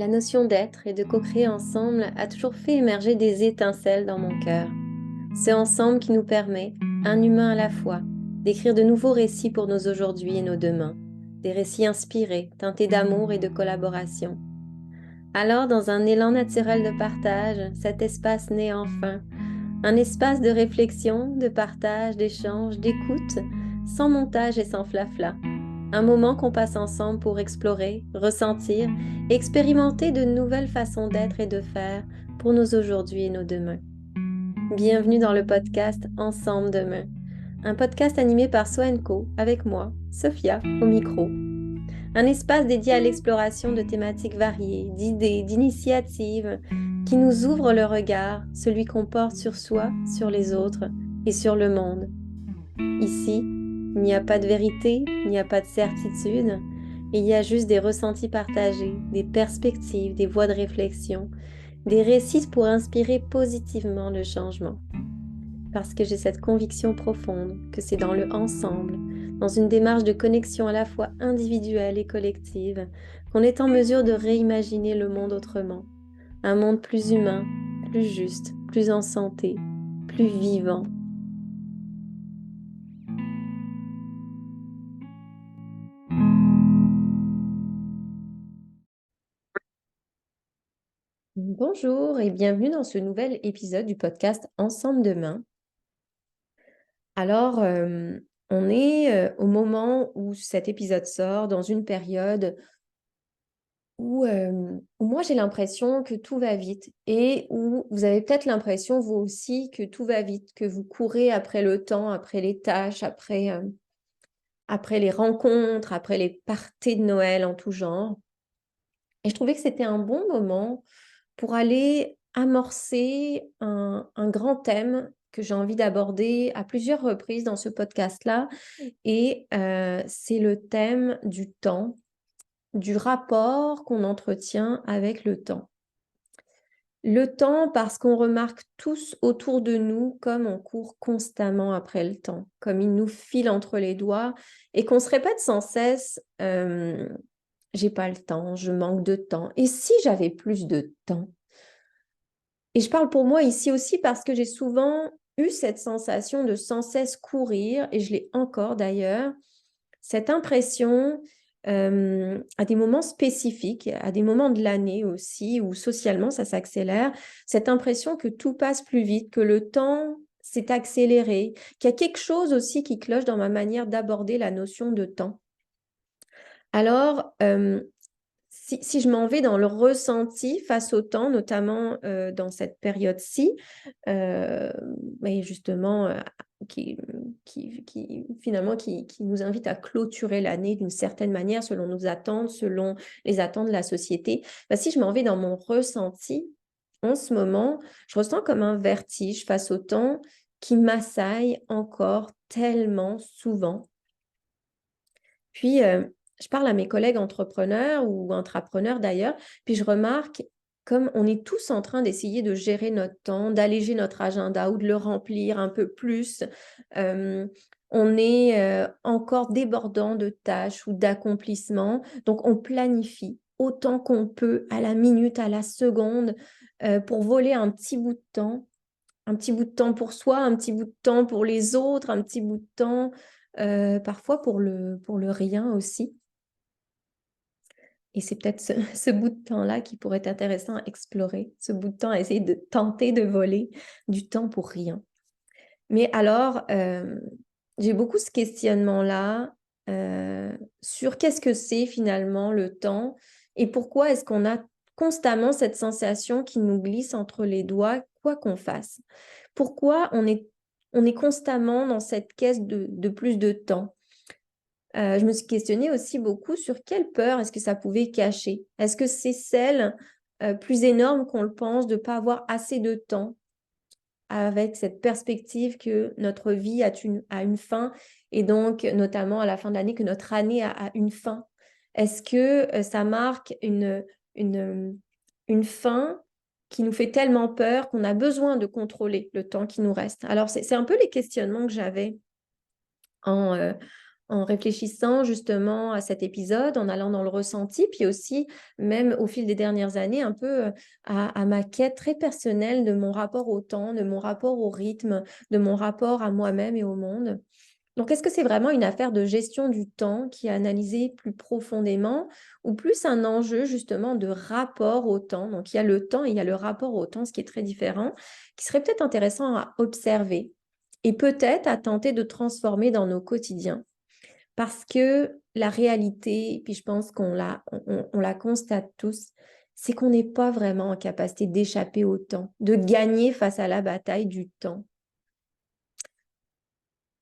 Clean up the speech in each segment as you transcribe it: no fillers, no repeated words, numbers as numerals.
La notion d'être et de co-créer ensemble a toujours fait émerger des étincelles dans mon cœur. C'est ensemble qui nous permet, un humain à la fois, d'écrire de nouveaux récits pour nos aujourd'hui et nos demain, des récits inspirés, teintés d'amour et de collaboration. Alors, dans un élan naturel de partage, cet espace naît enfin, un espace de réflexion, de partage, d'échange, d'écoute, sans montage et sans flafla. Un moment qu'on passe ensemble pour explorer, ressentir et expérimenter de nouvelles façons d'être et de faire pour nos aujourd'hui et nos demain. Bienvenue dans le podcast Ensemble Demain, un podcast animé par Soenco avec moi, Sophia, au micro. Un espace dédié à l'exploration de thématiques variées, d'idées, d'initiatives qui nous ouvrent le regard, celui qu'on porte sur soi, sur les autres et sur le monde. Ici, il n'y a pas de vérité, il n'y a pas de certitude, il y a juste des ressentis partagés, des perspectives, des voies de réflexion, des récits pour inspirer positivement le changement. Parce que j'ai cette conviction profonde que c'est dans le ensemble, dans une démarche de connexion à la fois individuelle et collective, qu'on est en mesure de réimaginer le monde autrement. Un monde plus humain, plus juste, plus en santé, plus vivant. Bonjour et bienvenue dans ce nouvel épisode du podcast Ensemble Demain. Alors, on est au moment où cet épisode sort, dans une période où moi j'ai l'impression que tout va vite et où vous avez peut-être l'impression vous aussi que tout va vite, que vous courez après le temps, après les tâches, après les rencontres, après les parties de Noël en tout genre. Et je trouvais que c'était un bon moment pour aller amorcer un grand thème que j'ai envie d'aborder à plusieurs reprises dans ce podcast-là. Et c'est le thème du temps, du rapport qu'on entretient avec le temps. Le temps parce qu'on remarque tous autour de nous comme on court constamment après le temps, comme il nous file entre les doigts et qu'on se répète sans cesse j'ai pas le temps, je manque de temps. Et si j'avais plus de temps? Et je parle pour moi ici aussi parce que j'ai souvent eu cette sensation de sans cesse courir, et je l'ai encore d'ailleurs, cette impression à des moments spécifiques, à des moments de l'année aussi, où socialement ça s'accélère, cette impression que tout passe plus vite, que le temps s'est accéléré, qu'il y a quelque chose aussi qui cloche dans ma manière d'aborder la notion de temps. Alors, si je m'en vais dans le ressenti face au temps, notamment dans cette période-ci, euh, et justement, qui, finalement qui nous invite à clôturer l'année d'une certaine manière, selon nos attentes, selon les attentes de la société, bah, si je m'en vais dans mon ressenti, en ce moment, je ressens comme un vertige face au temps qui m'assaille encore tellement souvent. Puis, je parle à mes collègues entrepreneurs ou intrapreneurs d'ailleurs, puis je remarque comme on est tous en train d'essayer de gérer notre temps, d'alléger notre agenda ou de le remplir un peu plus. Euh, on est encore débordant de tâches ou d'accomplissements, donc on planifie autant qu'on peut à la minute, à la seconde, pour voler un petit bout de temps, un petit bout de temps pour soi, un petit bout de temps pour les autres, un petit bout de temps parfois pour le rien aussi. Et c'est peut-être ce bout de temps-là qui pourrait être intéressant à explorer, ce bout de temps à essayer de tenter de voler du temps pour rien. Mais alors, j'ai beaucoup ce questionnement-là sur qu'est-ce que c'est finalement le temps et pourquoi est-ce qu'on a constamment cette sensation qui nous glisse entre les doigts, quoi qu'on fasse. Pourquoi on est constamment dans cette quête de plus de temps. Je me suis questionnée aussi beaucoup sur quelle peur est-ce que ça pouvait cacher. Est-ce que c'est celle plus énorme qu'on le pense de ne pas avoir assez de temps avec cette perspective que notre vie a une fin et donc notamment à la fin de l'année que notre année a une fin. Est-ce que ça marque une, une fin qui nous fait tellement peur qu'on a besoin de contrôler le temps qui nous reste? Alors c'est un peu les questionnements que j'avais en, en réfléchissant justement à cet épisode, en allant dans le ressenti, puis aussi, même au fil des dernières années, un peu à ma quête très personnelle de mon rapport au temps, de mon rapport au rythme, de mon rapport à moi-même et au monde. Donc, est-ce que c'est vraiment une affaire de gestion du temps qui est analysée plus profondément ou plus un enjeu justement de rapport au temps? Donc, il y a le temps et il y a le rapport au temps, ce qui est très différent, qui serait peut-être intéressant à observer et peut-être à tenter de transformer dans nos quotidiens. Parce que la réalité, puis je pense on la constate tous, c'est qu'on n'est pas vraiment en capacité d'échapper au temps, de gagner face à la bataille du temps.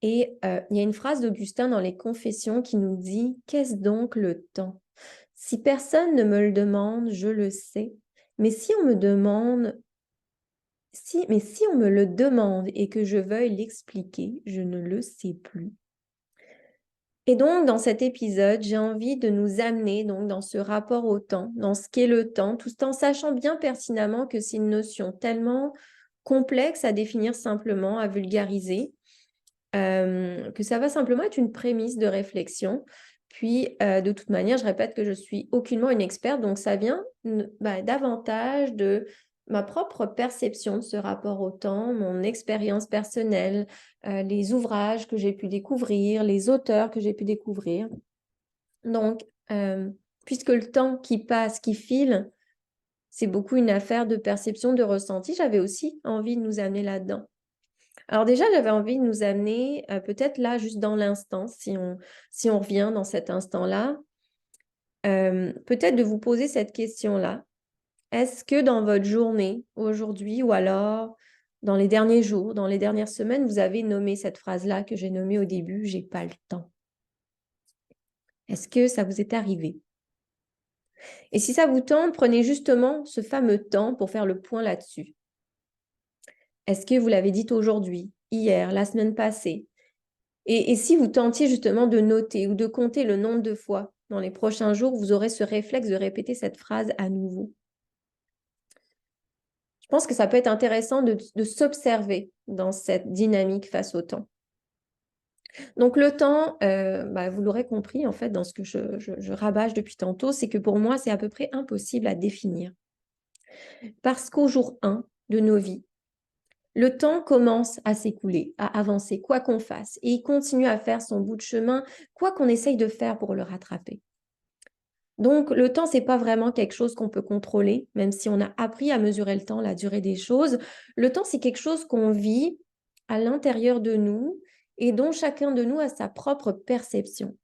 Et il y a une phrase d'Augustin dans les Confessions qui nous dit « Qu'est-ce donc le temps? Si personne ne me le demande, je le sais. Mais si on me demande, mais si on me le demande et que je veuille l'expliquer, je ne le sais plus. » Et donc, dans cet épisode, j'ai envie de nous amener donc, dans ce rapport au temps, dans ce qu'est le temps, tout en sachant bien pertinemment que c'est une notion tellement complexe à définir simplement, à vulgariser, que ça va simplement être une prémisse de réflexion. Puis, de toute manière, je répète que je suis aucunement une experte, donc ça vient davantage de ma propre perception de ce rapport au temps, mon expérience personnelle, les ouvrages que j'ai pu découvrir, les auteurs que j'ai pu découvrir. Donc, puisque le temps qui passe, qui file, c'est beaucoup une affaire de perception, de ressenti, j'avais aussi envie de nous amener là-dedans. Alors déjà, j'avais envie de nous amener, peut-être là, juste dans l'instant, si on revient dans cet instant-là, peut-être de vous poser cette question-là. Est-ce que dans votre journée, aujourd'hui, ou alors dans les derniers jours, dans les dernières semaines, vous avez nommé cette phrase-là que j'ai nommée au début, « j'ai pas le temps ». Est-ce que ça vous est arrivé? Et si ça vous tente, prenez justement ce fameux temps pour faire le point là-dessus. Est-ce que vous l'avez dit aujourd'hui, hier, la semaine passée? Et si vous tentiez justement de noter ou de compter le nombre de fois dans les prochains jours, vous aurez ce réflexe de répéter cette phrase à nouveau. Je pense que ça peut être intéressant de s'observer dans cette dynamique face au temps. Donc le temps, vous l'aurez compris en fait dans ce que je rabâche depuis tantôt, c'est que pour moi, c'est à peu près impossible à définir. Parce qu'au jour 1 de nos vies, le temps commence à s'écouler, à avancer, quoi qu'on fasse, et il continue à faire son bout de chemin, quoi qu'on essaye de faire pour le rattraper. Donc, le temps, ce n'est pas vraiment quelque chose qu'on peut contrôler, même si on a appris à mesurer le temps, la durée des choses. Le temps, c'est quelque chose qu'on vit à l'intérieur de nous et dont chacun de nous a sa propre perception.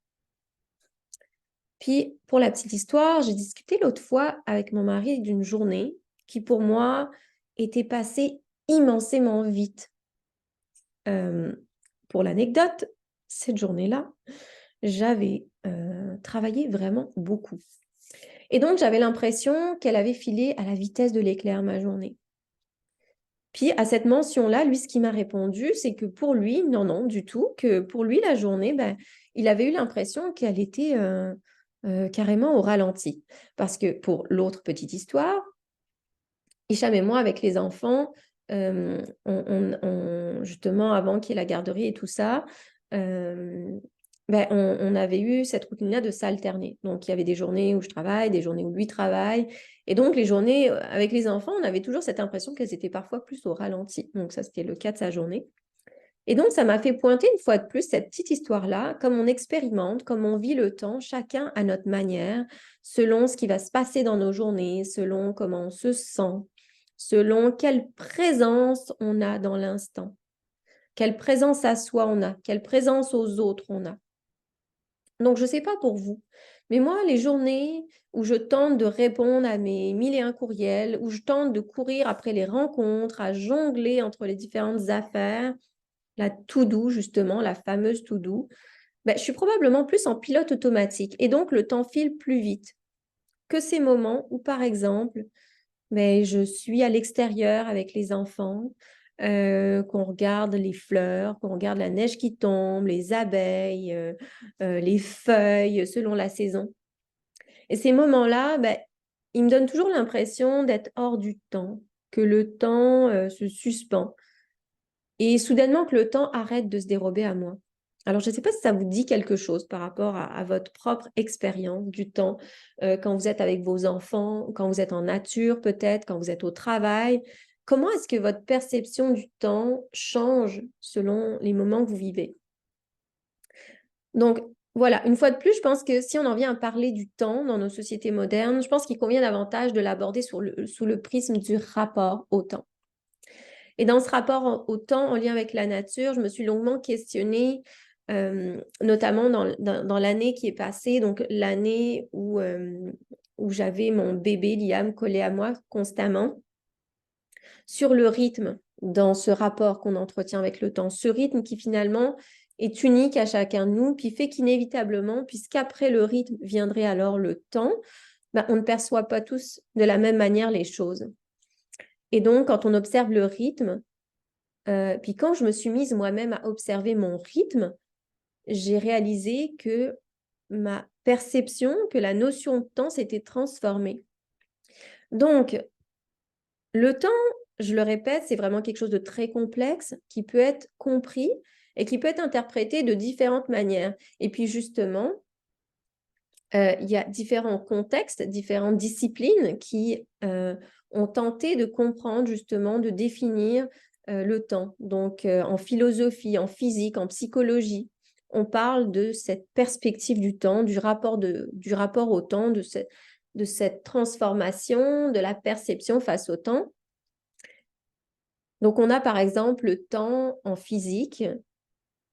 Puis, pour la petite histoire, j'ai discuté l'autre fois avec mon mari d'une journée qui, pour moi, était passée immensément vite. Pour l'anecdote, cette journée-là, j'avais travaillé vraiment beaucoup. Et donc, j'avais l'impression qu'elle avait filé à la vitesse de l'éclair ma journée. Puis, à cette mention-là, lui, ce qu'il m'a répondu, c'est que pour lui, non, du tout, que pour lui, la journée, il avait eu l'impression qu'elle était carrément au ralenti. Parce que pour l'autre petite histoire, Hicham et moi, avec les enfants, justement, avant qu'il y ait la garderie et tout ça, on avait eu cette routine-là de s'alterner. Donc, il y avait des journées où je travaille, des journées où lui travaille. Et donc, les journées avec les enfants, on avait toujours cette impression qu'elles étaient parfois plus au ralenti. Donc, ça, c'était le cas de sa journée. Et donc, ça m'a fait pointer une fois de plus cette petite histoire-là, comme on expérimente, comme on vit le temps, chacun à notre manière, selon ce qui va se passer dans nos journées, selon comment on se sent, selon quelle présence on a dans l'instant, quelle présence à soi on a, quelle présence aux autres on a. Donc, je ne sais pas pour vous, mais moi, les journées où je tente de répondre à mes 1001 courriels, où je tente de courir après les rencontres, à jongler entre les différentes affaires, la to-do, justement, la fameuse to-do, je suis probablement plus en pilote automatique et donc le temps file plus vite que ces moments où, par exemple, je suis à l'extérieur avec les enfants, qu'on regarde les fleurs, qu'on regarde la neige qui tombe, les abeilles, les feuilles selon la saison. Et ces moments-là, ils me donnent toujours l'impression d'être hors du temps, que le temps se suspend et soudainement que le temps arrête de se dérober à moi. Alors, je ne sais pas si ça vous dit quelque chose par rapport à votre propre expérience du temps, quand vous êtes avec vos enfants, quand vous êtes en nature peut-être, quand vous êtes au travail. Comment est-ce que votre perception du temps change selon les moments que vous vivez? Donc, voilà, une fois de plus, je pense que si on en vient à parler du temps dans nos sociétés modernes, je pense qu'il convient davantage de l'aborder sous le prisme du rapport au temps. Et dans ce rapport au temps en lien avec la nature, je me suis longuement questionnée, notamment dans l'année qui est passée, donc l'année où j'avais mon bébé Liam collé à moi constamment, sur le rythme dans ce rapport qu'on entretient avec le temps. Ce rythme qui finalement est unique à chacun de nous, puis fait qu'inévitablement, puisqu'après le rythme viendrait alors le temps, ben, on ne perçoit pas tous de la même manière les choses. Et donc, quand on observe le rythme, puis quand je me suis mise moi-même à observer mon rythme, j'ai réalisé que ma perception, que la notion de temps s'était transformée. Donc, le temps, je le répète, c'est vraiment quelque chose de très complexe qui peut être compris et qui peut être interprété de différentes manières. Et puis justement, il y a différents contextes, différentes disciplines qui ont tenté de comprendre justement, de définir le temps. Donc, en philosophie, en physique, en psychologie, on parle de cette perspective du temps, du rapport au temps, de cette transformation, de la perception face au temps. Donc, on a par exemple le temps en physique.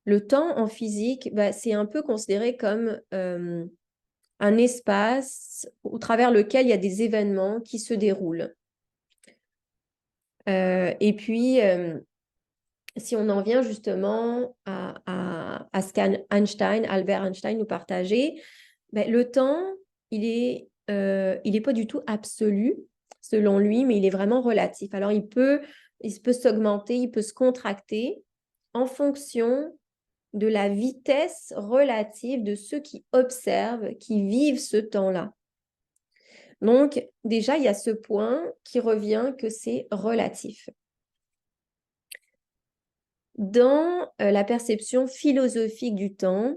Le temps en physique, bah, c'est un peu considéré comme un espace au travers lequel il y a des événements qui se déroulent. Et puis, si on en vient justement à ce Albert Einstein nous partageait, ben, le temps, il est pas du tout absolu, selon lui, mais il est vraiment relatif. Alors, il peut s'augmenter, il peut se contracter en fonction de la vitesse relative de ceux qui observent, qui vivent ce temps-là. Donc, déjà, il y a ce point qui revient que c'est relatif. Dans la perception philosophique du temps,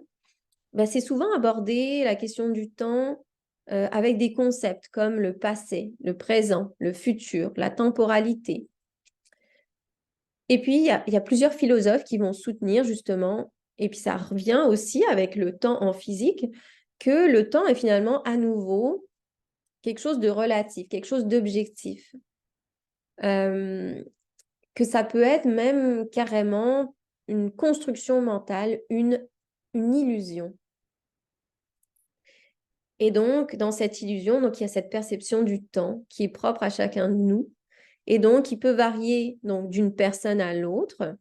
ben, c'est souvent abordé la question du temps avec des concepts comme le passé, le présent, le futur, la temporalité. Et puis, il y a plusieurs philosophes qui vont soutenir justement, et puis ça revient aussi avec le temps en physique, que le temps est finalement à nouveau quelque chose de relatif, quelque chose d'objectif. Que ça peut être même carrément une construction mentale, une illusion. Et donc, dans cette illusion, donc, il y a cette perception du temps qui est propre à chacun de nous et donc qui peut varier donc, d'une personne à l'autre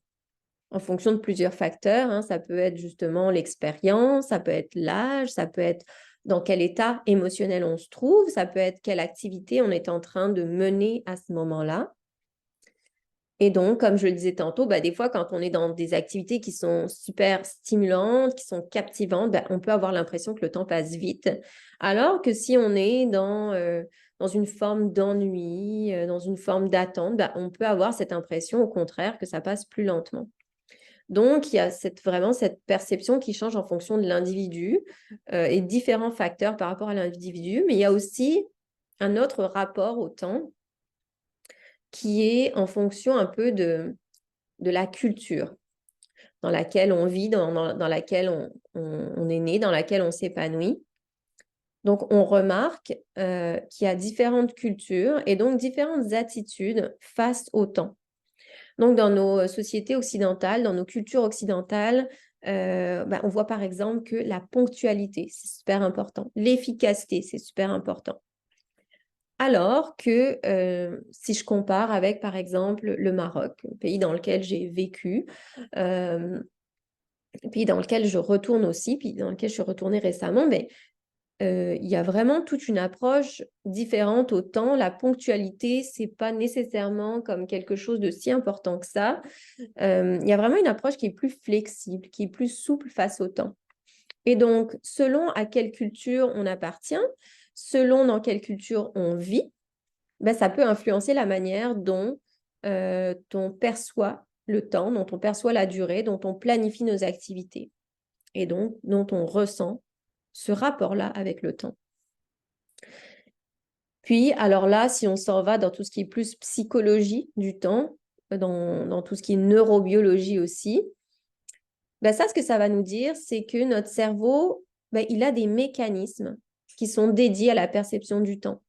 en fonction de plusieurs facteurs. Hein. Ça peut être justement l'expérience, ça peut être l'âge, ça peut être dans quel état émotionnel on se trouve, ça peut être quelle activité on est en train de mener à ce moment-là. Et donc, comme je le disais tantôt, bah, des fois, quand on est dans des activités qui sont super stimulantes, qui sont captivantes, bah, on peut avoir l'impression que le temps passe vite. Alors que si on est dans une forme d'ennui, dans une forme d'attente, bah, on peut avoir cette impression, au contraire, que ça passe plus lentement. Donc, il y a vraiment cette perception qui change en fonction de l'individu et différents facteurs par rapport à l'individu. Mais il y a aussi un autre rapport au temps qui est en fonction un peu de la culture dans laquelle on vit, dans laquelle on est né, dans laquelle on s'épanouit. Donc, on remarque qu'il y a différentes cultures et donc différentes attitudes face au temps. Donc, dans nos sociétés occidentales, dans nos cultures occidentales, on voit par exemple que la ponctualité, c'est super important. L'efficacité, c'est super important. Alors que si je compare avec, par exemple, le Maroc, un pays dans lequel j'ai vécu, pays dans lequel je retourne aussi, puis dans lequel je suis retournée récemment, mais il y a vraiment toute une approche différente au temps. La ponctualité, c'est pas nécessairement comme quelque chose de si important que ça. Il y a vraiment une approche qui est plus flexible, qui est plus souple face au temps. Et donc, selon à quelle culture on appartient, selon dans quelle culture on vit, ben, ça peut influencer la manière dont on perçoit le temps, dont on perçoit la durée, dont on planifie nos activités. et donc dont on ressent ce rapport-là avec le temps. Puis, alors là, si on s'en va dans tout ce qui est plus psychologie du temps, dans tout ce qui est neurobiologie aussi, ben ça, ce que ça va nous dire, c'est que notre cerveau, ben, il a des mécanismes qui sont dédiés à la perception du temps.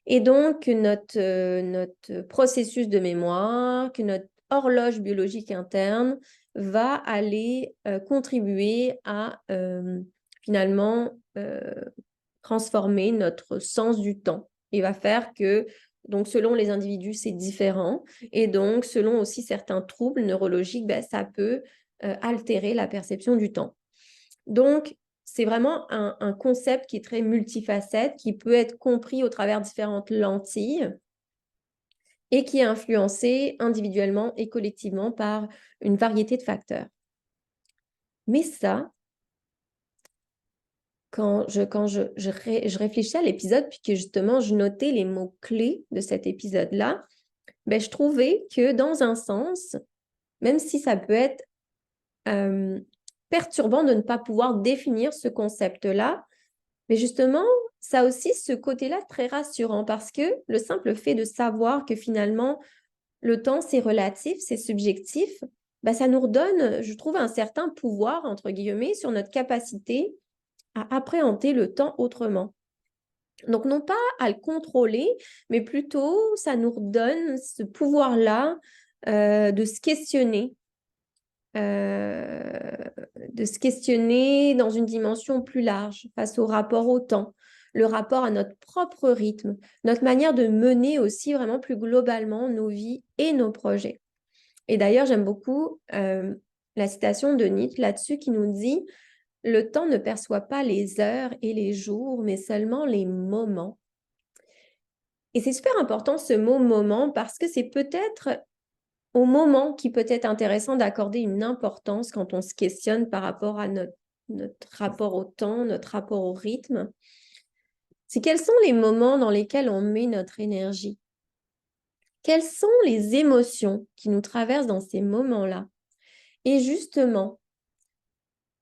Et donc, notre processus de mémoire, que notre horloge biologique interne va aller contribuer à finalement transformer notre sens du temps. Il va faire que, donc selon les individus, c'est différent. Et donc, selon aussi certains troubles neurologiques, ben, ça peut altérer la perception du temps. Donc, c'est vraiment un concept qui est très multifacette, qui peut être compris au travers différentes lentilles et qui est influencé individuellement et collectivement par une variété de facteurs. Mais ça, quand je réfléchissais à l'épisode, puis que justement je notais les mots-clés de cet épisode-là, ben, je trouvais que dans un sens, même si ça peut être perturbant de ne pas pouvoir définir ce concept-là, mais justement, ça a aussi ce côté-là très rassurant parce que le simple fait de savoir que finalement, le temps, c'est relatif, c'est subjectif, ben, ça nous redonne, je trouve, un certain pouvoir, entre guillemets, sur notre capacité à appréhender le temps autrement. Donc, non pas à le contrôler, mais plutôt, ça nous redonne ce pouvoir-là de se questionner, euh, dans une dimension plus large face au rapport au temps, le rapport à notre propre rythme, notre manière de mener aussi vraiment plus globalement nos vies et nos projets. Et d'ailleurs, j'aime beaucoup la citation de Nietzsche là-dessus qui nous dit « Le temps ne perçoit pas les heures et les jours, mais seulement les moments. » Et c'est super important ce mot « moment » parce que c'est peut-être au moment qui peut être intéressant d'accorder une importance quand on se questionne par rapport à notre rapport au temps, notre rapport au rythme. C'est quels sont les moments dans lesquels on met notre énergie? Quelles sont les émotions qui nous traversent dans ces moments-là? Et justement,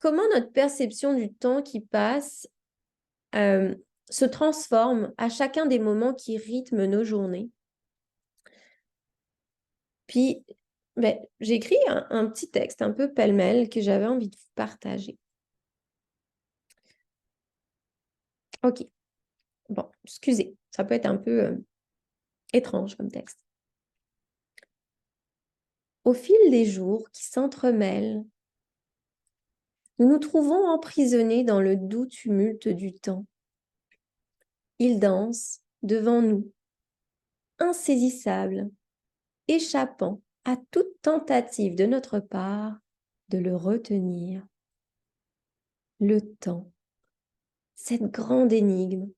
comment notre perception du temps qui passe se transforme à chacun des moments qui rythment nos journées? Puis, ben, j'ai écrit un petit texte un peu pêle-mêle que j'avais envie de vous partager. Ok, bon, excusez, ça peut être un peu étrange comme texte. Au fil des jours qui s'entremêlent, nous nous trouvons emprisonnés dans le doux tumulte du temps. Il danse devant nous, insaisissable, échappant à toute tentative de notre part de le retenir. Le temps, cette grande énigme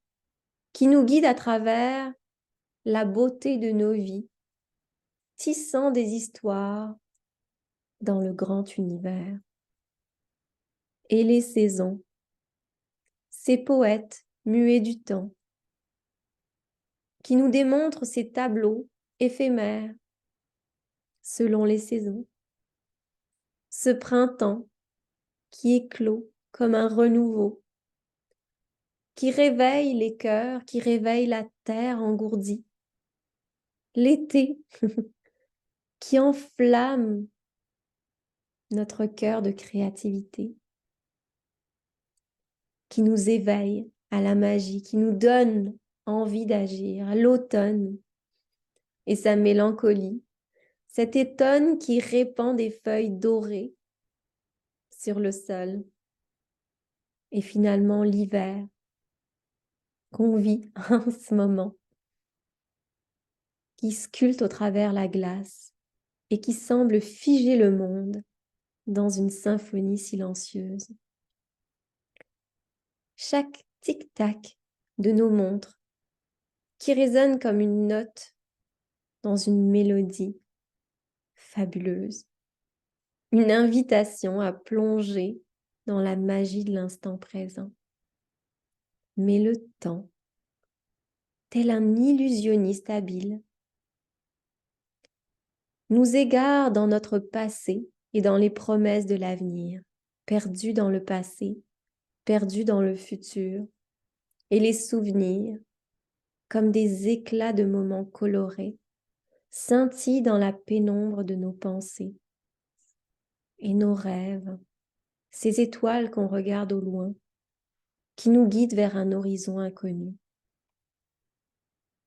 qui nous guide à travers la beauté de nos vies, tissant des histoires dans le grand univers. Et les saisons, ces poètes muets du temps, qui nous démontrent ces tableaux éphémères selon les saisons. Ce printemps qui éclot comme un renouveau, qui réveille les cœurs, qui réveille la terre engourdie. L'été qui enflamme notre cœur de créativité, qui nous éveille à la magie, qui nous donne envie d'agir. L'automne et sa mélancolie, cet automne qui répand des feuilles dorées sur le sol. Et finalement l'hiver qu'on vit en ce moment, qui sculpte au travers la glace et qui semble figer le monde dans une symphonie silencieuse. Chaque tic-tac de nos montres qui résonne comme une note dans une mélodie fabuleuse. Une invitation à plonger dans la magie de l'instant présent. Mais le temps, tel un illusionniste habile, nous égare dans notre passé et dans les promesses de l'avenir. perdus dans le passé, perdus dans le futur, et les souvenirs, comme des éclats de moments colorés, scintillent dans la pénombre de nos pensées. Et nos rêves, ces étoiles qu'on regarde au loin, qui nous guident vers un horizon inconnu.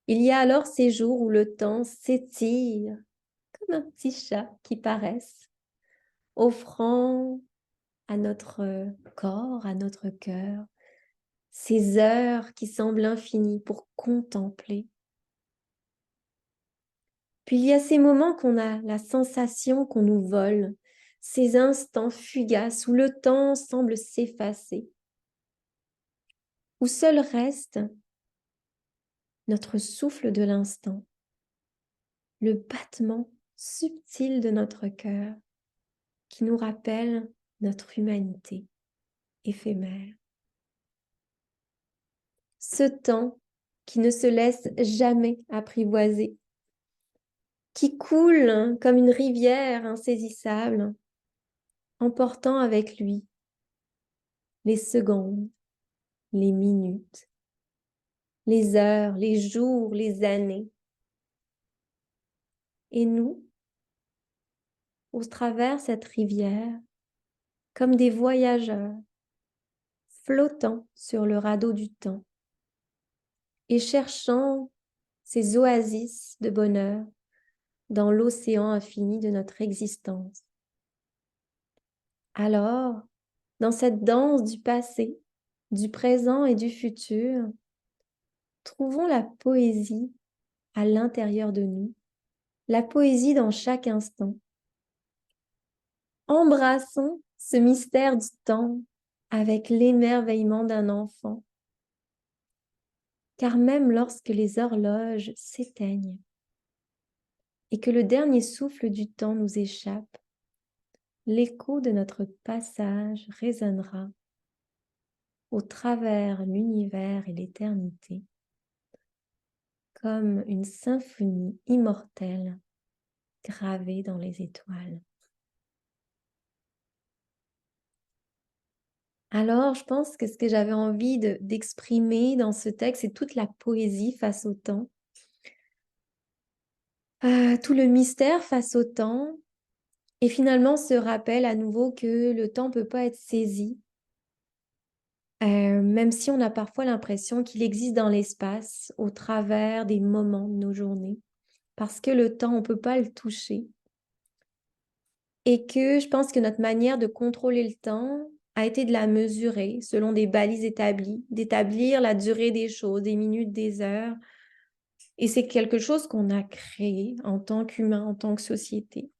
Il y a alors ces jours où le temps s'étire comme un petit chat qui paresse, offrant à notre corps, à notre cœur, ces heures qui semblent infinies pour contempler. Puis il y a ces moments qu'on a la sensation qu'on nous vole, ces instants fugaces où le temps semble s'effacer, où seul reste notre souffle de l'instant, le battement subtil de notre cœur qui nous rappelle notre humanité éphémère. Ce temps qui ne se laisse jamais apprivoiser, qui coule comme une rivière insaisissable, emportant avec lui les secondes, les minutes, les heures, les jours, les années. Et nous, au travers cette rivière, comme des voyageurs, flottant sur le radeau du temps et cherchant ces oasis de bonheur dans l'océan infini de notre existence. Alors, dans cette danse du passé, du présent et du futur, trouvons la poésie à l'intérieur de nous, la poésie dans chaque instant. Embrassons ce mystère du temps avec l'émerveillement d'un enfant. Car même lorsque les horloges s'éteignent et que le dernier souffle du temps nous échappe, l'écho de notre passage résonnera au travers l'univers et l'éternité comme une symphonie immortelle gravée dans les étoiles. Alors, je pense que ce que j'avais envie d'exprimer dans ce texte, c'est toute la poésie face au temps, tout le mystère face au temps, et finalement ce rappel à nouveau que le temps ne peut pas être saisi, même si on a parfois l'impression qu'il existe dans l'espace, au travers des moments de nos journées, parce que le temps, on ne peut pas le toucher. Et que je pense que notre manière de contrôler le temps a été de la mesurer selon des balises établies, d'établir la durée des choses, des minutes, des heures. Et c'est quelque chose qu'on a créé en tant qu'humain, en tant que société.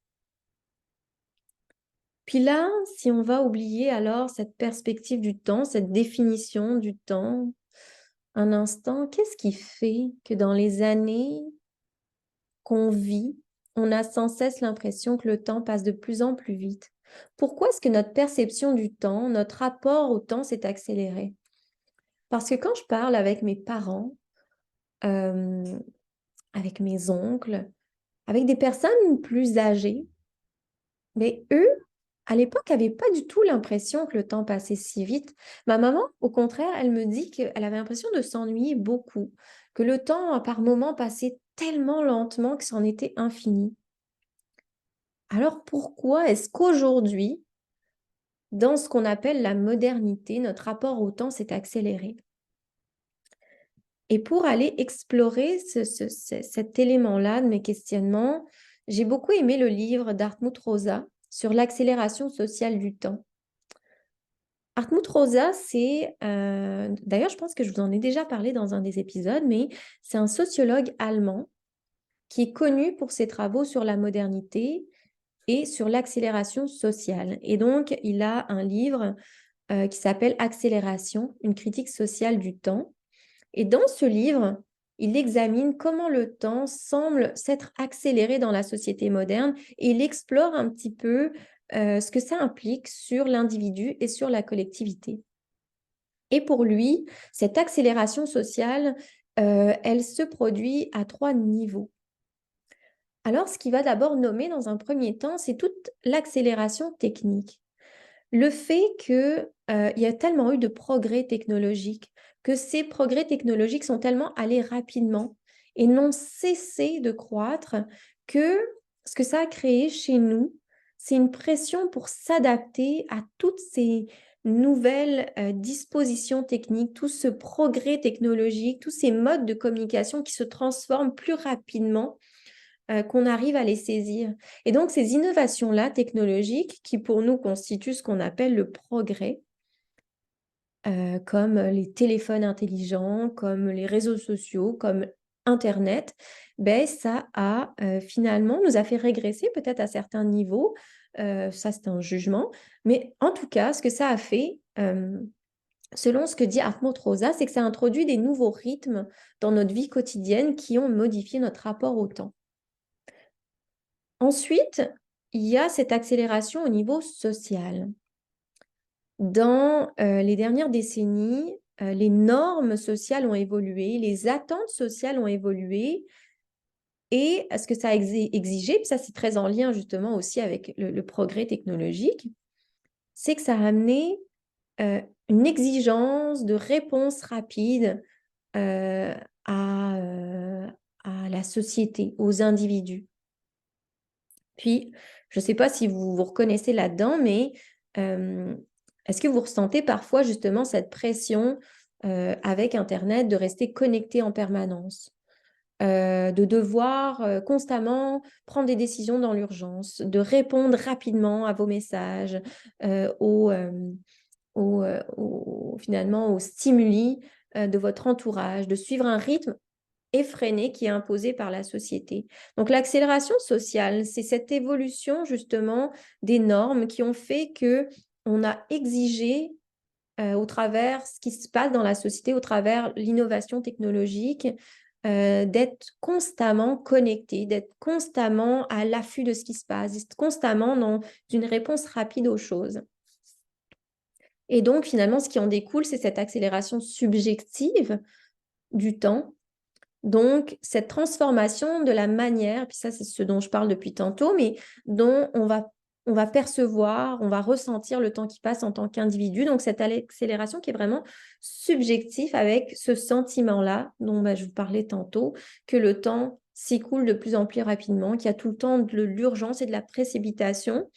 Puis là, si on va oublier alors cette perspective du temps, cette définition du temps, un instant, qu'est-ce qui fait que dans les années qu'on vit, on a sans cesse l'impression que le temps passe de plus en plus vite? Pourquoi est-ce que notre perception du temps, notre rapport au temps s'est accéléré? Parce que quand je parle avec mes parents, euh, avec mes oncles, avec des personnes plus âgées, mais eux, à l'époque, n'avaient pas du tout l'impression que le temps passait si vite. Ma maman, au contraire, elle me dit qu'elle avait l'impression de s'ennuyer beaucoup, que le temps, par moments, passait tellement lentement que c'en était infini. Alors pourquoi est-ce qu'aujourd'hui, dans ce qu'on appelle la modernité, notre rapport au temps s'est accéléré? Et pour aller explorer cet élément-là de mes questionnements, j'ai beaucoup aimé le livre d'Hartmut Rosa sur l'accélération sociale du temps. Hartmut Rosa, d'ailleurs, je pense que je vous en ai déjà parlé dans un des épisodes, mais c'est un sociologue allemand qui est connu pour ses travaux sur la modernité et sur l'accélération sociale. Et donc, il a un livre qui s'appelle Accélération, une critique sociale du temps. Et dans ce livre, il examine comment le temps semble s'être accéléré dans la société moderne et il explore un petit peu ce que ça implique sur l'individu et sur la collectivité. Et pour lui, cette accélération sociale, elle se produit à 3 niveaux. Alors, ce qu'il va d'abord nommer dans un premier temps, c'est toute l'accélération technique. le fait qu'il y a tellement eu de progrès technologiques, que ces progrès technologiques sont tellement allés rapidement et n'ont cessé de croître que ce que ça a créé chez nous, c'est une pression pour s'adapter à toutes ces nouvelles dispositions techniques, tout ce progrès technologique, tous ces modes de communication qui se transforment plus rapidement qu'on arrive à les saisir. Et donc, ces innovations-là technologiques qui, pour nous, constituent ce qu'on appelle le progrès, comme les téléphones intelligents, comme les réseaux sociaux, comme Internet, ben, ça a finalement nous a fait régresser peut-être à certains niveaux. Ça, c'est un jugement. Mais en tout cas, ce que ça a fait, selon ce que dit Hartmut Rosa, c'est que ça a introduit des nouveaux rythmes dans notre vie quotidienne qui ont modifié notre rapport au temps. Ensuite, il y a cette accélération au niveau social. Dans les dernières décennies, les normes sociales ont évolué, les attentes sociales ont évolué et ce que ça a exigé, puis ça c'est très en lien justement aussi avec le progrès technologique, c'est que ça a amené une exigence de réponse rapide euh, à, euh, à la société, aux individus. Puis, je ne sais pas si vous vous reconnaissez là-dedans, mais est-ce que vous ressentez parfois justement cette pression avec Internet de rester connecté en permanence, de devoir constamment prendre des décisions dans l'urgence, de répondre rapidement à vos messages, finalement aux stimuli de votre entourage, de suivre un rythme effréné qui est imposé par la société. Donc l'accélération sociale, c'est cette évolution justement des normes qui ont fait que on a exigé au travers ce qui se passe dans la société, au travers l'innovation technologique, d'être constamment connecté, d'être constamment à l'affût de ce qui se passe, d'être constamment dans une réponse rapide aux choses. Et donc finalement, ce qui en découle, c'est cette accélération subjective du temps. Donc, cette transformation de la manière, puis ça, c'est ce dont je parle depuis tantôt, mais dont on va percevoir, on va ressentir le temps qui passe en tant qu'individu. Donc, cette accélération qui est vraiment subjective avec ce sentiment-là dont je vous parlais tantôt, que le temps s'écoule de plus en plus rapidement, qu'il y a tout le temps de l'urgence et de la précipitation.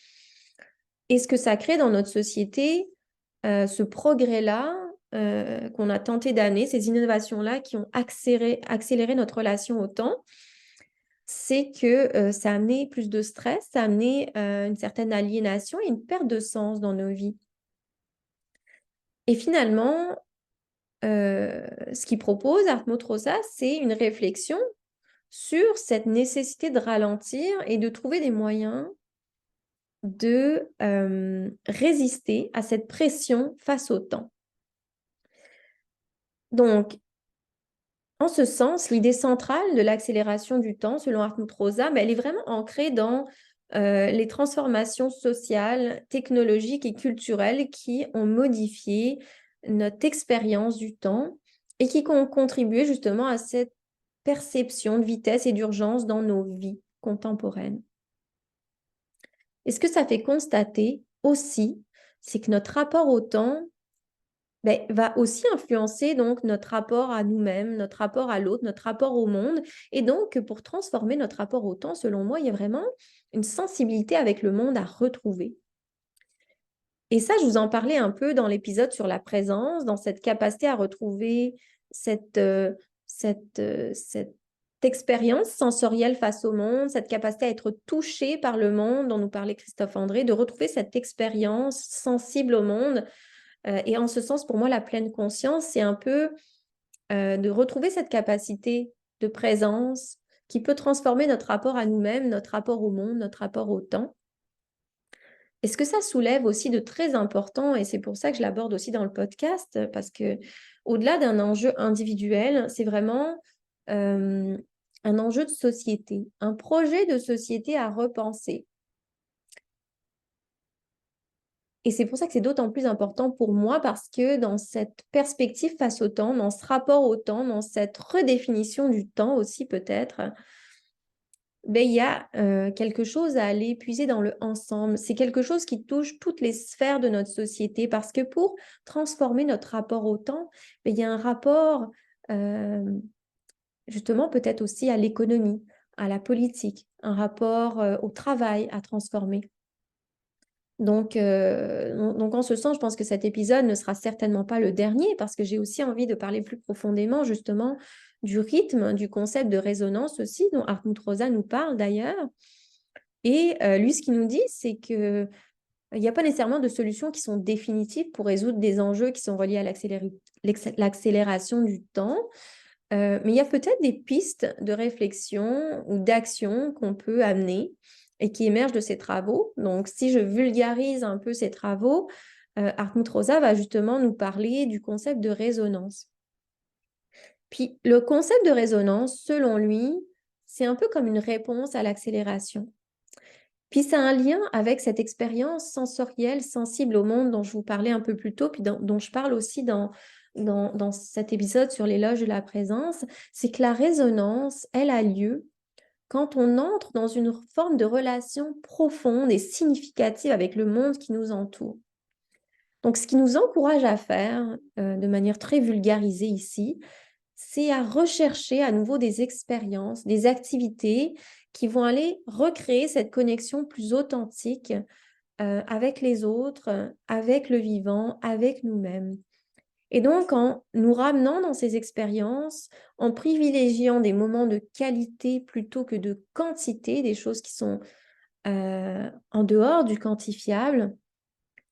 Et ce que ça crée dans notre société, ce progrès-là, qu'on a tenté d'amener, ces innovations-là qui ont accéléré notre relation au temps, c'est que ça a amené plus de stress, ça a amené une certaine aliénation et une perte de sens dans nos vies. Et finalement, ce qu'il propose, Hartmut Rosa, c'est une réflexion sur cette nécessité de ralentir et de trouver des moyens de résister à cette pression face au temps. Donc, en ce sens, l'idée centrale de l'accélération du temps, selon Hartmut Rosa, elle est vraiment ancrée dans les transformations sociales, technologiques et culturelles qui ont modifié notre expérience du temps et qui ont contribué justement à cette perception de vitesse et d'urgence dans nos vies contemporaines. Et ce que ça fait constater aussi, c'est que notre rapport au temps va aussi influencer donc notre rapport à nous-mêmes, notre rapport à l'autre, notre rapport au monde. Et donc, pour transformer notre rapport au temps, selon moi, il y a vraiment une sensibilité avec le monde à retrouver. Et ça, je vous en parlais un peu dans l'épisode sur la présence, dans cette capacité à retrouver cette expérience sensorielle face au monde, cette capacité à être touché par le monde dont nous parlait Christophe André, de retrouver cette expérience sensible au monde. Et en ce sens, pour moi, la pleine conscience, c'est un peu de retrouver cette capacité de présence qui peut transformer notre rapport à nous-mêmes, notre rapport au monde, notre rapport au temps. Et ce que ça soulève aussi de très important, et c'est pour ça que je l'aborde aussi dans le podcast, parce que au-delà d'un enjeu individuel, c'est vraiment un enjeu de société, un projet de société à repenser. Et c'est pour ça que c'est d'autant plus important pour moi parce que dans cette perspective face au temps, dans ce rapport au temps, dans cette redéfinition du temps aussi peut-être, ben, il y a quelque chose à aller puiser dans le ensemble. C'est quelque chose qui touche toutes les sphères de notre société parce que pour transformer notre rapport au temps, ben, il y a un rapport euh, justement peut-être aussi à l'économie, à la politique, un rapport au travail à transformer. Donc, en ce sens, je pense que cet épisode ne sera certainement pas le dernier parce que j'ai aussi envie de parler plus profondément justement du rythme, du concept de résonance aussi, dont Hartmut Rosa nous parle d'ailleurs. Et lui, ce qu'il nous dit, c'est que il n'y a pas nécessairement de solutions qui sont définitives pour résoudre des enjeux qui sont reliés à l'accélération du temps, mais il y a peut-être des pistes de réflexion ou d'action qu'on peut amener et qui émergent de ces travaux. Donc, si je vulgarise un peu ces travaux, Hartmut Rosa va justement nous parler du concept de résonance. Puis, le concept de résonance, selon lui, c'est un peu comme une réponse à l'accélération. Puis, ça a un lien avec cette expérience sensorielle, sensible au monde dont je vous parlais un peu plus tôt, puis dont je parle aussi dans cet épisode sur l'éloge de la présence, c'est que la résonance, elle a lieu quand on entre dans une forme de relation profonde et significative avec le monde qui nous entoure. Donc, ce qui nous encourage à faire, de manière très vulgarisée ici, c'est à rechercher à nouveau des expériences, des activités qui vont aller recréer cette connexion plus authentique avec les autres, avec le vivant, avec nous-mêmes. Et donc, en nous ramenant dans ces expériences, en privilégiant des moments de qualité plutôt que de quantité, des choses qui sont en dehors du quantifiable,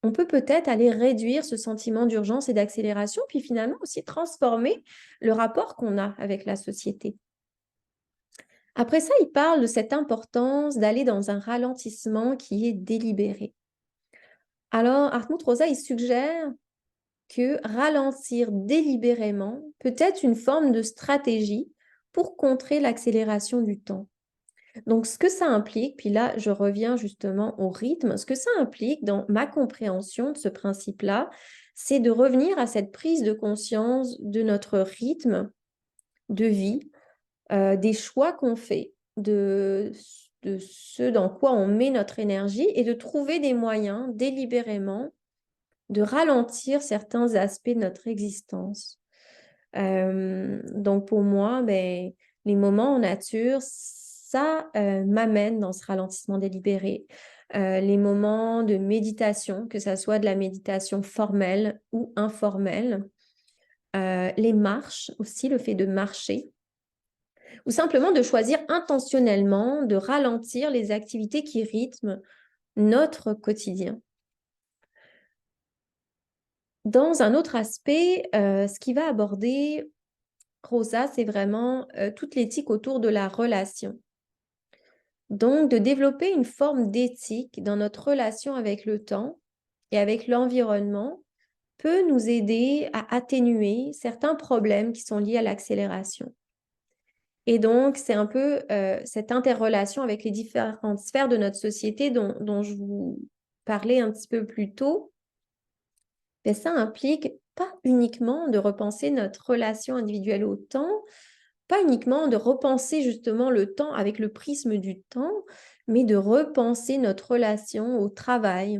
on peut peut-être aller réduire ce sentiment d'urgence et d'accélération, puis finalement aussi transformer le rapport qu'on a avec la société. Après ça, il parle de cette importance d'aller dans un ralentissement qui est délibéré. Alors, Hartmut Rosa, il suggère que ralentir délibérément peut être une forme de stratégie pour contrer l'accélération du temps. Donc, ce que ça implique, puis là, je reviens justement au rythme, ce que ça implique dans ma compréhension de ce principe-là, c'est de revenir à cette prise de conscience de notre rythme de vie, des choix qu'on fait, de ce dans quoi on met notre énergie et de trouver des moyens délibérément de ralentir certains aspects de notre existence. Donc pour moi, ben, les moments en nature, ça m'amène dans ce ralentissement délibéré. Les moments de méditation, que ce soit de la méditation formelle ou informelle. Les marches aussi, le fait de marcher. Ou simplement de choisir intentionnellement de ralentir les activités qui rythment notre quotidien. Dans un autre aspect, ce qui va aborder Rosa, c'est vraiment toute l'éthique autour de la relation. Donc, de développer une forme d'éthique dans notre relation avec le temps et avec l'environnement peut nous aider à atténuer certains problèmes qui sont liés à l'accélération. Et donc, c'est un peu cette interrelation avec les différentes sphères de notre société dont je vous parlais un petit peu plus tôt. Mais ça implique pas uniquement de repenser notre relation individuelle au temps, pas uniquement de repenser justement le temps avec le prisme du temps, mais de repenser notre relation au travail,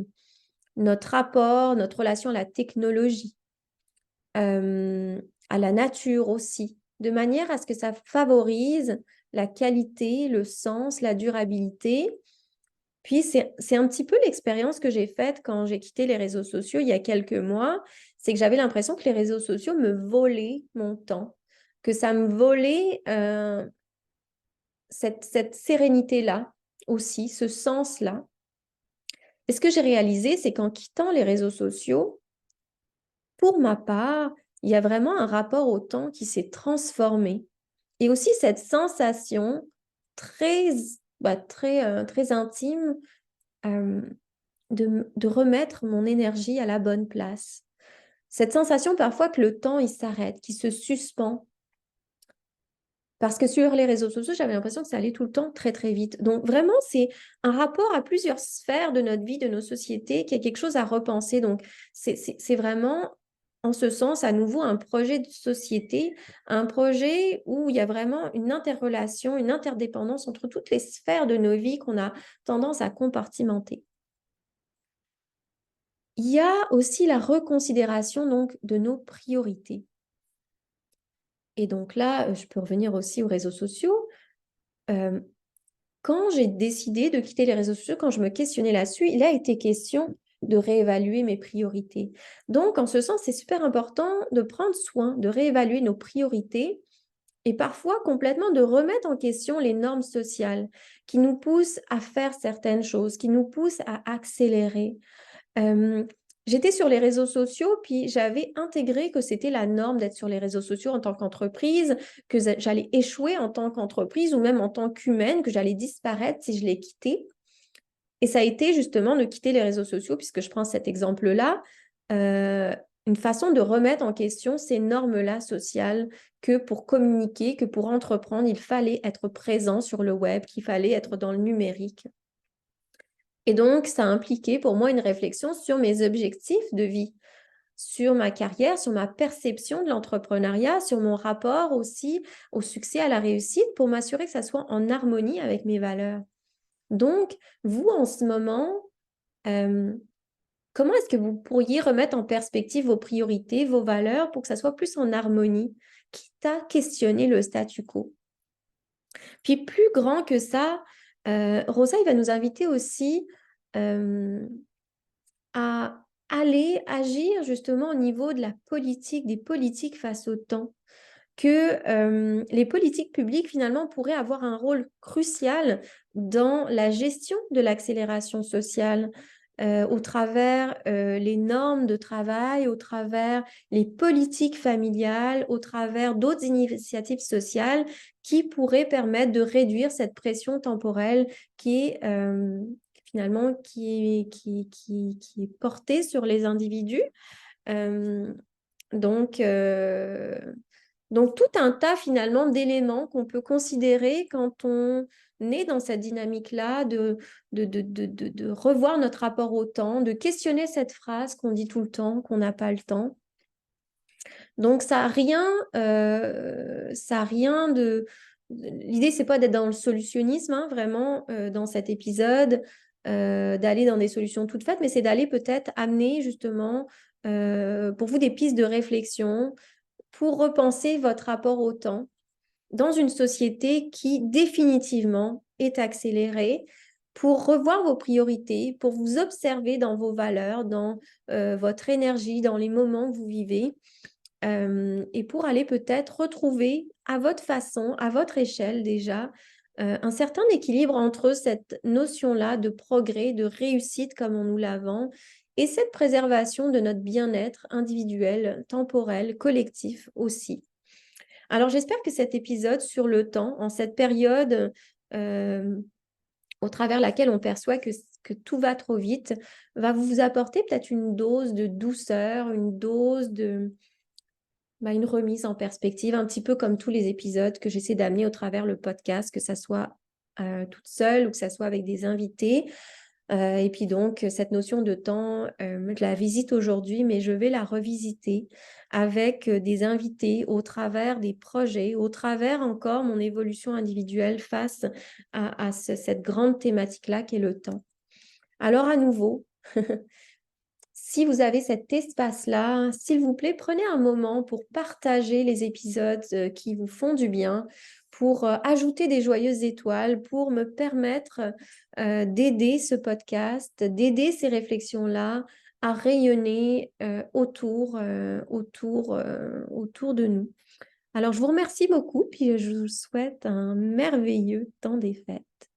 notre rapport, notre relation à la technologie, à la nature aussi, de manière à ce que ça favorise la qualité, le sens, la durabilité. Puis c'est un petit peu l'expérience que j'ai faite quand j'ai quitté les réseaux sociaux il y a quelques mois, c'est que j'avais l'impression que les réseaux sociaux me volaient mon temps, que ça me volait cette sérénité-là aussi, ce sens-là. Et ce que j'ai réalisé, c'est qu'en quittant les réseaux sociaux, pour ma part, il y a vraiment un rapport au temps qui s'est transformé. Et aussi cette sensation très, très intime de remettre mon énergie à la bonne place. Cette sensation parfois que le temps, il s'arrête, qu'il se suspend. Parce que sur les réseaux sociaux, j'avais l'impression que ça allait tout le temps très, très vite. Donc vraiment, c'est un rapport à plusieurs sphères de notre vie, de nos sociétés, qui est quelque chose à repenser. Donc c'est vraiment en ce sens, à nouveau, un projet de société, un projet où il y a vraiment une interrelation, une interdépendance entre toutes les sphères de nos vies qu'on a tendance à compartimenter. Il y a aussi la reconsidération donc de nos priorités. Et donc là, je peux revenir aussi aux réseaux sociaux. Quand j'ai décidé de quitter les réseaux sociaux, quand je me questionnais là-dessus, il a été question de réévaluer mes priorités. Donc, en ce sens, c'est super important de prendre soin, de réévaluer nos priorités et parfois complètement de remettre en question les normes sociales qui nous poussent à faire certaines choses, qui nous poussent à accélérer. J'étais sur les réseaux sociaux, puis j'avais intégré que c'était la norme d'être sur les réseaux sociaux en tant qu'entreprise, que j'allais échouer en tant qu'entreprise ou même en tant qu'humaine, que j'allais disparaître si je les quittais. Et ça a été justement de quitter les réseaux sociaux, puisque je prends cet exemple-là, une façon de remettre en question ces normes-là sociales que pour communiquer, que pour entreprendre, il fallait être présent sur le web, qu'il fallait être dans le numérique. Et donc, ça a impliqué pour moi une réflexion sur mes objectifs de vie, sur ma carrière, sur ma perception de l'entrepreneuriat, sur mon rapport aussi au succès, à la réussite, pour m'assurer que ça soit en harmonie avec mes valeurs. Donc, vous, en ce moment, comment est-ce que vous pourriez remettre en perspective vos priorités, vos valeurs, pour que ça soit plus en harmonie, quitte à questionner le statu quo? Puis plus grand que ça, Rosa, il va nous inviter aussi à aller agir justement au niveau de la politique, des politiques face au temps, que les politiques publiques finalement pourraient avoir un rôle crucial dans la gestion de l'accélération sociale, au travers les normes de travail, au travers les politiques familiales, au travers d'autres initiatives sociales qui pourraient permettre de réduire cette pression temporelle qui est finalement qui est portée sur les individus. Euh, donc, euh, donc, tout un tas finalement d'éléments qu'on peut considérer quand on est dans cette dynamique-là, de revoir notre rapport au temps, de questionner cette phrase qu'on dit tout le temps, qu'on n'a pas le temps. Donc, ça a rien de... L'idée, c'est pas d'être dans le solutionnisme, hein, vraiment, dans cet épisode, d'aller dans des solutions toutes faites, mais c'est d'aller peut-être amener justement pour vous des pistes de réflexion pour repenser votre rapport au temps dans une société qui définitivement est accélérée, pour revoir vos priorités, pour vous observer dans vos valeurs, dans votre énergie, dans les moments que vous vivez, et pour aller peut-être retrouver à votre façon, à votre échelle déjà, un certain équilibre entre cette notion-là de progrès, de réussite comme on nous la vend, et cette préservation de notre bien-être individuel, temporel, collectif aussi. Alors j'espère que cet épisode sur le temps, en cette période au travers laquelle on perçoit que tout va trop vite, va vous apporter peut-être une dose de douceur, une dose de une remise en perspective, un petit peu comme tous les épisodes que j'essaie d'amener au travers le podcast, que ça soit toute seule ou que ça soit avec des invités. Et puis donc, cette notion de temps, je la visite aujourd'hui, mais je vais la revisiter avec des invités au travers des projets, au travers encore mon évolution individuelle face à cette grande thématique-là qui est le temps. Alors à nouveau, si vous avez cet espace-là, s'il vous plaît, prenez un moment pour partager les épisodes qui vous font du bien, pour ajouter des joyeuses étoiles, pour me permettre d'aider ce podcast, d'aider ces réflexions-là à rayonner autour de nous. Alors, je vous remercie beaucoup, puis je vous souhaite un merveilleux temps des fêtes.